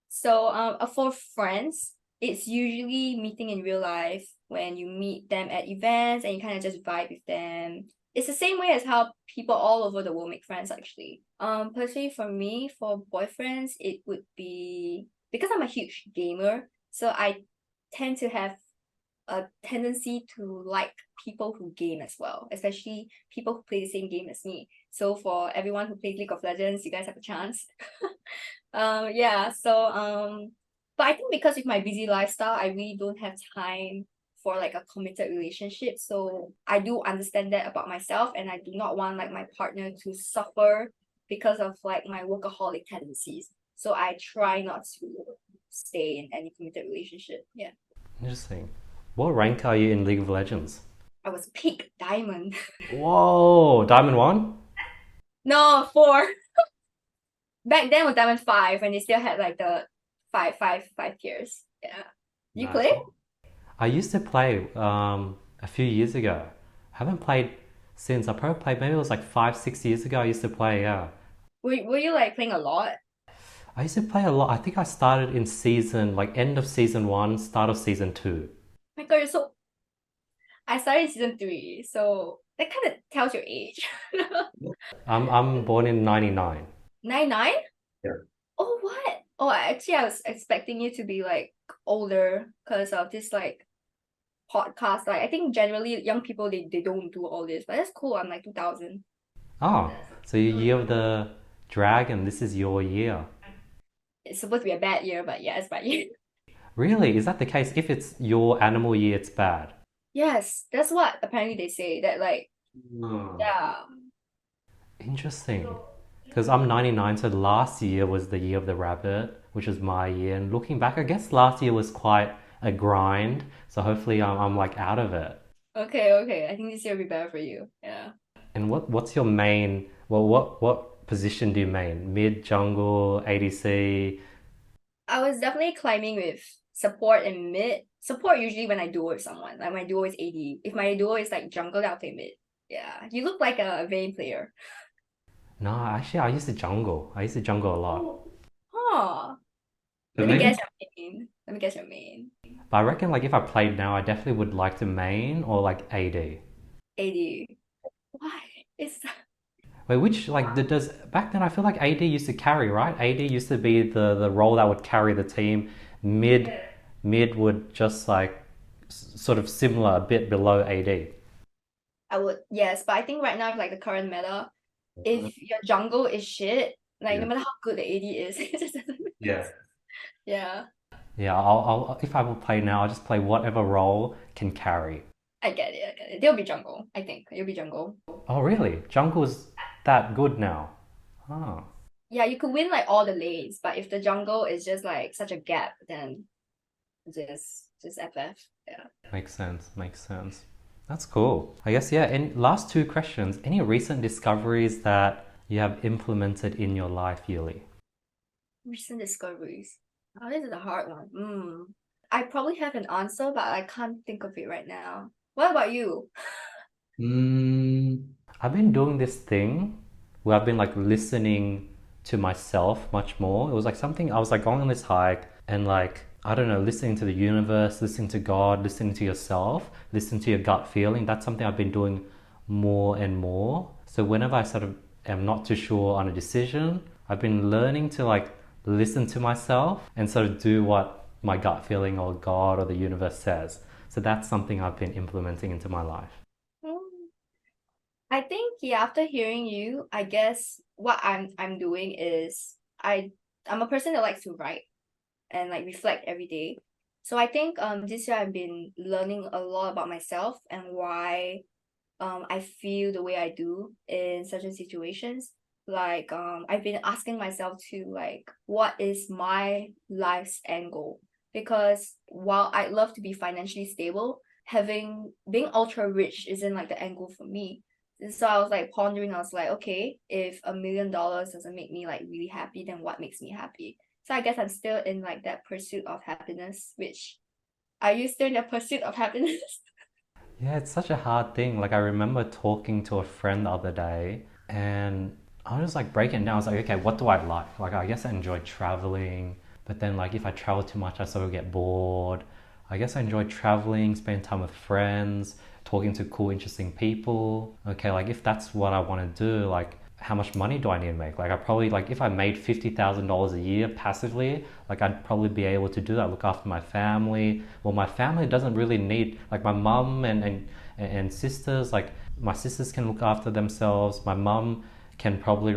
So for friends, it's usually meeting in real life when you meet them at events and you kind of just vibe with them. It's the same way as how people all over the world make friends actually. Personally for me, for boyfriends, it would be because I'm a huge gamer, so I tend to have a tendency to like people who game as well, especially people who play the same game as me. So for everyone who plays League of Legends, you guys have a chance. Yeah, so but I think because with my busy lifestyle, I really don't have time for like a committed relationship. So I do understand that about myself and I do not want like my partner to suffer because of like my workaholic tendencies. So I try not to stay in any committed relationship. Yeah. Interesting. What rank are you in League of Legends? I was peak diamond. Whoa, Diamond 1? No, 4. Back then was diamond 5 and they still had like the five tiers. Yeah. You Nice. play? I used to play a few years ago. Haven't played since. I probably played maybe it was like 5, 6 years ago. I used to play. Yeah, Were you like playing a lot? I used to play a lot. I think I started in season like end of season 1, start of season 2. My God, you're so I started season 3, so that kind of tells your age. I'm born in '99. 99? Yeah. Oh, what? Oh, actually, I was expecting you to be like older because of this like podcast. Like, I think generally young people they don't do all this, but that's cool. I'm like 2000. Oh, so you year of the dragon. This is your year. It's supposed to be a bad year, but yeah, it's bad year. Really? Is that the case? If it's your animal year, it's bad. Yes, that's what apparently they say that like Oh. yeah. Interesting. Because I'm 99, so last year was the year of the rabbit, which was my year. And looking back, I guess last year was quite a grind. So hopefully I'm like out of it. Okay, okay. I think this year will be better for you. Yeah. And what's your main, well, what position do you main? Mid, jungle, ADC? I was definitely climbing with support and mid. Support usually when I duo with someone. Like my duo is AD. If my duo is like jungle, then I'll play mid. Yeah. You look like a Vayne player. No, actually, I used to jungle. I used to jungle a lot. Huh. So Let me guess maybe, your main. Let me guess your main. but I reckon like if I played now, I definitely would like to main or like AD. AD. Why? It's Wait, which like does back then I feel like AD used to carry, right? AD used to be the role that would carry the team. Mid would just like sort of similar, a bit below AD. I would yes, but I think right now like the current meta, if your jungle is shit, like no Yeah. matter how good the AD is, it just doesn't make Yeah. sense. Yeah. Yeah, I'll if I will play now, I'll just play whatever role can carry. I get it, I get it. They'll be jungle, I think. It'll be jungle. Oh, really? Jungle's that good now? Oh, Yeah, you could win like all the lanes, but if the jungle is just like such a gap, then just FF. Yeah. makes sense. Makes sense. That's cool. I guess yeah. And last two questions. Any recent discoveries that you have implemented in your life, Yuli? Recent discoveries. Oh, this is a hard one. I probably have an answer, but I can't think of it right now. What about you? I've been doing this thing where I've been like listening to myself much more. It was like something I was like going on this hike and like I don't know, listening to the universe, listening to God, listening to yourself, listening to your gut feeling. That's something I've been doing more and more. So whenever I sort of am not too sure on a decision, I've been learning to like listen to myself and sort of do what my gut feeling or God or the universe says. So that's something I've been implementing into my life. Hmm, I think yeah, after hearing you, I guess what I'm doing is I'm a person that likes to write and like reflect every day. So I think this year I've been learning a lot about myself and why I feel the way I do in certain situations. Like I've been asking myself to like what is my life's end goal? Because while I'd love to be financially stable, having being ultra rich isn't like the end goal for me. And so I was like pondering, I was like, okay, if $1 million doesn't make me like really happy, then what makes me happy? So I guess I'm still in like that pursuit of happiness, which are you still in the pursuit of happiness? Yeah, it's such a hard thing. Like I remember talking to a friend the other day and I was like breaking it down. I was like, okay, what do I like? Like I guess I enjoy traveling, but then like if I travel too much, I sort of get bored. I guess I enjoy traveling, spending time with friends, talking to cool, interesting people. Okay, like if that's what I want to do, like how much money do I need to make? Like I probably like if I made $50,000 a year passively, like I'd probably be able to do that, look after my family. Well, my family doesn't really need like my mum and sisters, like my sisters can look after themselves. My mum can probably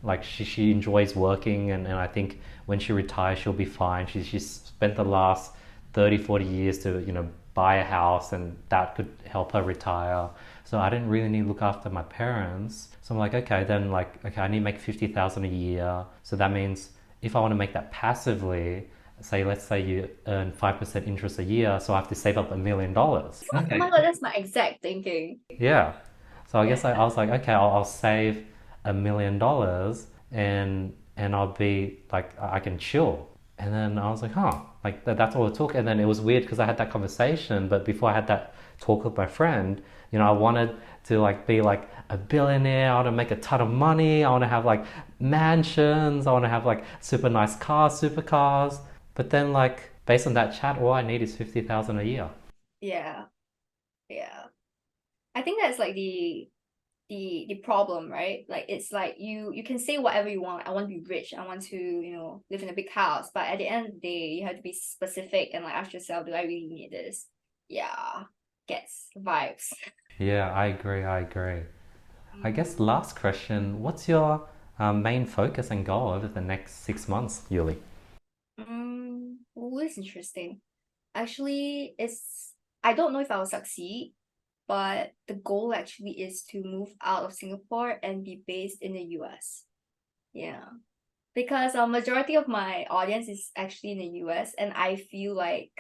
like she enjoys working and I think when she retires she'll be fine. She's spent the last 30 40 years to buy a house and that could help her retire. So I didn't really need to look after my parents. So I'm like, okay, then like, okay, I need to make 50,000 a year. So that means if I want to make that passively, say, let's say you earn 5% interest a year, so I have to save up $1 million. Oh my god, that's my exact thinking. Yeah. So I Yeah. guess I was like, okay, I'll save $1 million and I'll be like, I can chill. And then I was like, huh, like that's all it took. And then it was weird because I had that conversation, but before I had that talk with my friend, I wanted to like be like a billionaire. I want to make a ton of money. I want to have like mansions. I want to have like super nice cars, supercars. But then like based on that chat, all I need is 50,000 a year. Yeah. Yeah. I think that's like the problem, right? Like it's like you can say whatever you want. I want to be rich. I want to, live in a big house. But at the end of the day, you have to be specific and like ask yourself, do I really need this? Yeah. Gets vibes. Yeah, I agree. I agree. I Mm. guess last question, what's your main focus and goal over the next 6 months, Yuli? Oh, it's interesting. Actually, I don't know if I will succeed, but the goal actually is to move out of Singapore and be based in the US. Yeah. Because a majority of my audience is actually in the US, and I feel like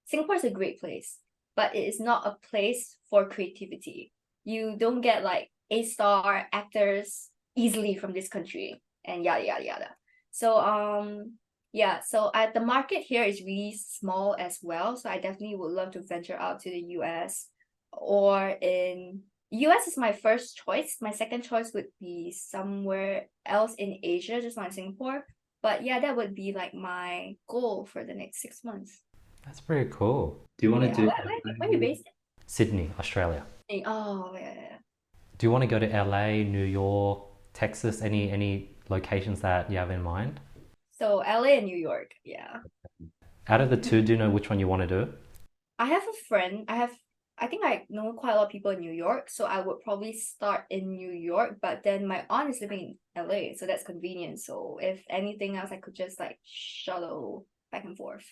Singapore is a great place, but it is not a place for creativity. You don't get like A-star actors easily from this country and yada yada yada. So yeah, so the market here is really small as well. So I definitely would love to venture out to the US, or in US is my first choice. My second choice would be somewhere else in Asia, just not in Singapore. But yeah, that would be like my goal for the next 6 months. That's pretty cool. Do you want Yeah. to do Where are you based Sydney, Australia? Oh, yeah, yeah, yeah. Do you want to go to LA, New York, Texas? Any locations that you have in mind? So LA and New York, yeah. Out of the two, do you know which one you want to do? I have a friend. I think I know quite a lot of people in New York, so I would probably start in New York, but then my aunt is living in LA, so that's convenient. So if anything else, I could just like shuttle back and forth.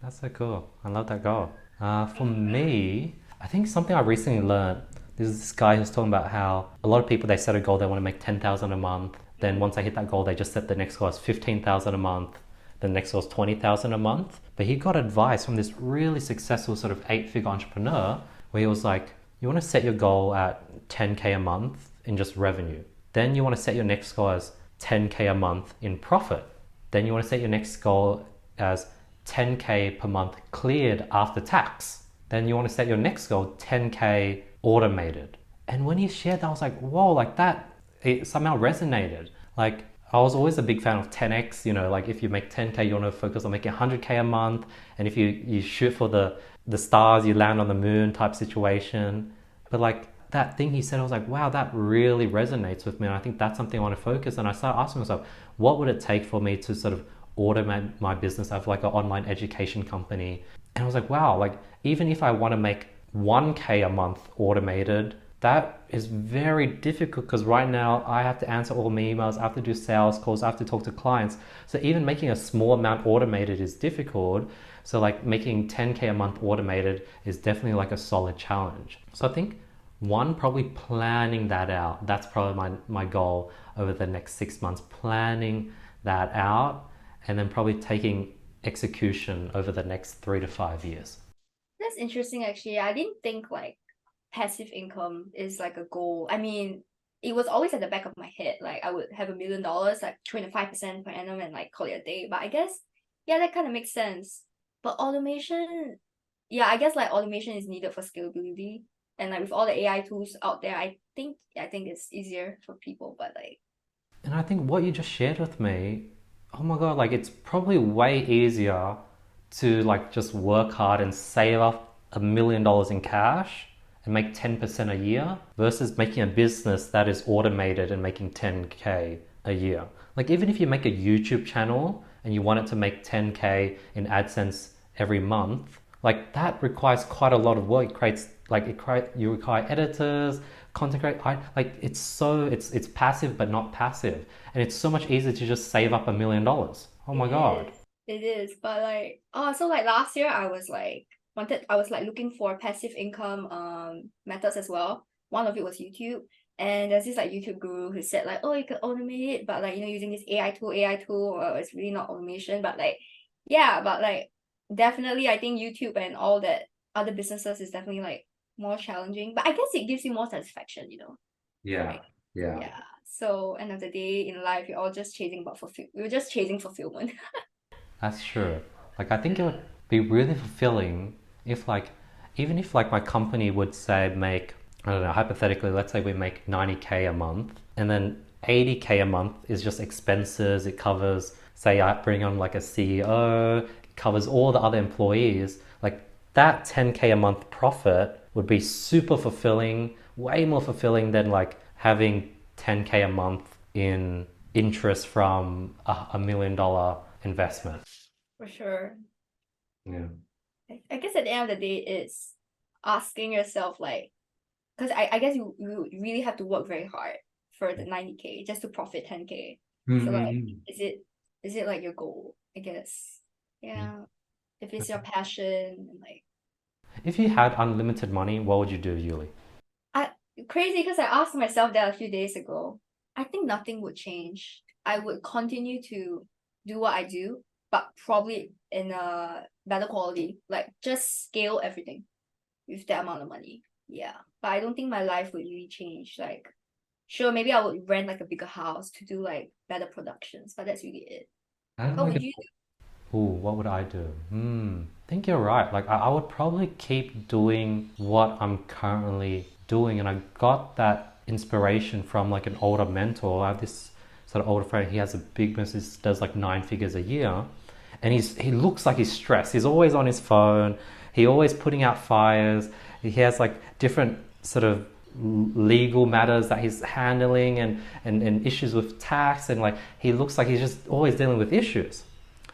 That's so cool. I love that goal. For me, I think something I recently learned. There's this guy who's talking about how a lot of people they set a goal they want to make 10,000 a month. Then once they hit that goal, they just set the next goal as 15,000 a month. The next goal is 20,000 a month. But he got advice from this really successful sort of 8-figure entrepreneur where he was like, you want to set your goal at 10K a month in just revenue. Then you want to set your next goal as 10K a month in profit. Then you want to set your next goal as 10K per month cleared after tax. Then you want to set your next goal 10K automated. And when he shared that, I was like, whoa, like that, it somehow resonated. Like, I was always a big fan of 10x, like if you make 10K, you want to focus on making 100K a month. And if you shoot for the stars, you land on the moon type situation. But like that thing he said, I was like, wow, that really resonates with me. And I think that's something I want to focus. And I started asking myself, what would it take for me to sort of automate my business? I have like an online education company. And I was like, wow, like even if I want to make 1K a month automated, that is very difficult because right now I have to answer all my emails, I have to do sales calls, I have to talk to clients. So even making a small amount automated is difficult. So like making 10K a month automated is definitely like a solid challenge. So I think one, probably planning that out. That's probably my goal over the next 6 months, planning that out and then probably taking execution over the next 3 to 5 years. That's interesting actually. I didn't think like passive income is like a goal. I mean, it was always at the back of my head. Like I would have $1 million, like 25% per annum and like call it a day. But I guess, yeah, that kind of makes sense. But automation, yeah, I guess like automation is needed for scalability. And like with all the AI tools out there, I think it's easier for people. But like, And I think what you just shared with me, oh my God, like it's probably way easier to like just work hard and save up $1 million in cash and make 10% a year versus making a business that is automated and making 10K a year. Like even if you make a YouTube channel and you want it to make 10K in AdSense every month, like that requires quite a lot of work. You require editors, content create, like it's passive but not passive, and it's so much easier to just save up $1 million. Oh my God. it is, but like so like last year I was like looking for passive income methods as well. One of it was YouTube. And there's this like YouTube guru who said like, oh, you could automate it, but like using this AI tool, it's really not automation. But like, yeah, but like definitely I think YouTube and all that other businesses is definitely like more challenging. But I guess it gives you more satisfaction. Yeah, Like, yeah. yeah. So end of the day in life, we're just chasing fulfillment. That's true. Like I think it would be really fulfilling if like even if like my company would say make, I don't know, hypothetically, let's say we make 90K a month and then 80K a month is just expenses. It covers, say I bring on like a CEO, it covers all the other employees. Like that 10K a month profit would be super fulfilling, way more fulfilling than like having 10K a month in interest from $1 million investment. For sure. Yeah. I guess at the end of the day, it's asking yourself like, because I guess you really have to work very hard for the 90K just to profit 10K. So like, Mm-hmm. is it like your goal? I guess. Yeah. If it's your passion and like If you had unlimited money, what would you do, Yuli? I crazy because I asked myself that a few days ago. I think nothing would change. I would continue to do what I do, but probably in a better quality. Like just scale everything with that amount of money. Yeah. But I don't think my life would really change. Like sure, maybe I would rent like a bigger house to do like better productions, but that's really it. I don't What like would it. you Ooh, what would I do? I think you're right. Like, I would probably keep doing what I'm currently doing. And I got that inspiration from like an older mentor. I have this sort of older friend. He has a big business, does like 9 figures a year. And he looks like he's stressed. He's always on his phone. He always putting out fires. He has like different sort of legal matters that he's handling and issues with tax. And like, he looks like he's just always dealing with issues.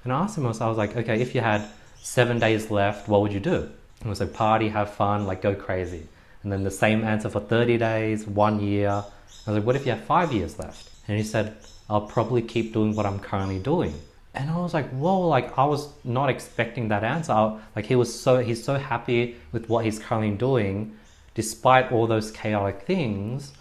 And I asked him, I was like, okay, if you had 7 days left, what would you do? And he was like, party, have fun, like go crazy. And then the same answer for 30 days, 1 year. I was like, what if you have 5 years left? And he said, I'll probably keep doing what I'm currently doing. And I was like, whoa, like I was not expecting that answer. Like he's so happy with what he's currently doing, despite all those chaotic things.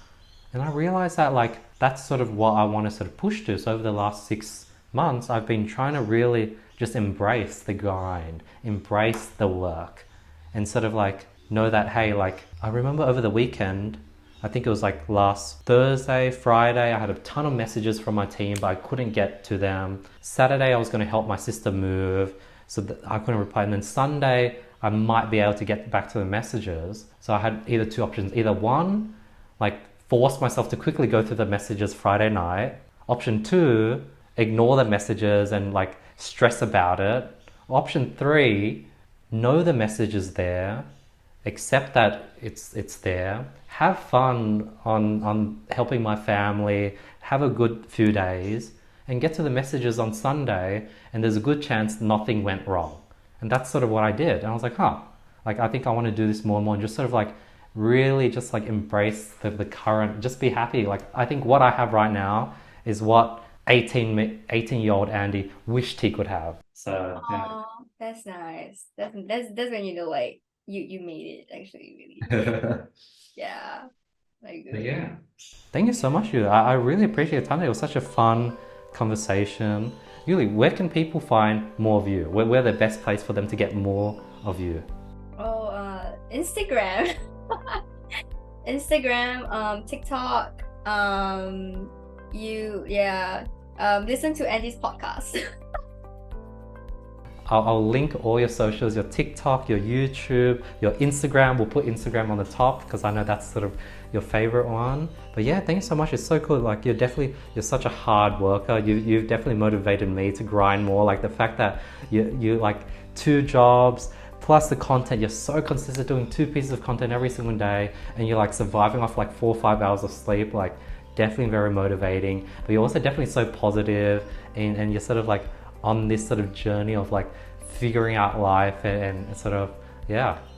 And I realized that like that's sort of what I want to sort of push to. So over the last 6 months, I've been trying to really just embrace the grind, embrace the work, and sort of like know that, hey, like I remember over the weekend, I think it was like last Thursday, Friday, I had a ton of messages from my team, but I couldn't get to them. Saturday, I was going to help my sister move, so I couldn't reply. And then Sunday, I might be able to get back to the messages. So I had either two options. Either one, like force myself to quickly go through the messages Friday night. Option two, ignore the messages and like stress about it. Option three, know the message is there, accept that it's there, have fun on helping my family, have a good few days, and get to the messages on Sunday, and there's a good chance nothing went wrong. And that's sort of what I did. And I was like, like I think I want to do this more and more and just sort of like really just like embrace the current, just be happy. Like I think what I have right now is what 18-year-old Andy wished he could have. So yeah. Oh, that's nice. That's when you know like you made it actually really. Yeah. Like But good. yeah. Thank you so much, Yuli. I really appreciate your time. It was such a fun conversation. Yuli, where can people find more of you? Where the best place for them to get more of you? Oh, Instagram. Instagram, TikTok, listen to Andy's podcast. I'll link all your socials, your TikTok, your YouTube, your Instagram. We'll put Instagram on the top because I know that's sort of your favorite one. But yeah, thank you so much. It's so cool. Like you're such a hard worker. You've definitely motivated me to grind more. Like the fact that you like 2 jobs plus the content. You're so consistent doing 2 pieces of content every single day, and you're like surviving off like 4 or 5 hours of sleep. Like definitely very motivating. But you're also definitely so positive, and you're sort of like on this sort of journey of like figuring out life and sort of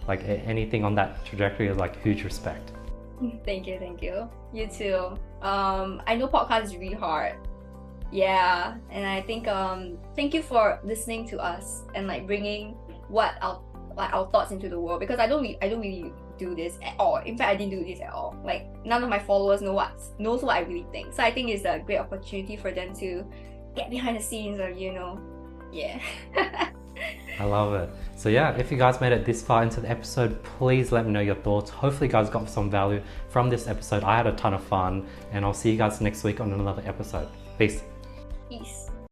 like anything on that trajectory is like huge respect. Thank you. You too. I know podcast is really hard. Yeah, and I think thank you for listening to us and like bringing what our thoughts into the world, because I don't really do this at all. In fact, I didn't do this at all. Like none of my followers knows what I really think. So I think it's a great opportunity for them to get behind the scenes of yeah. I love it. So yeah, if you guys made it this far into the episode, please let me know your thoughts. Hopefully you guys got some value from this episode. I had a ton of fun, and I'll see you guys next week on another episode. Peace. Peace.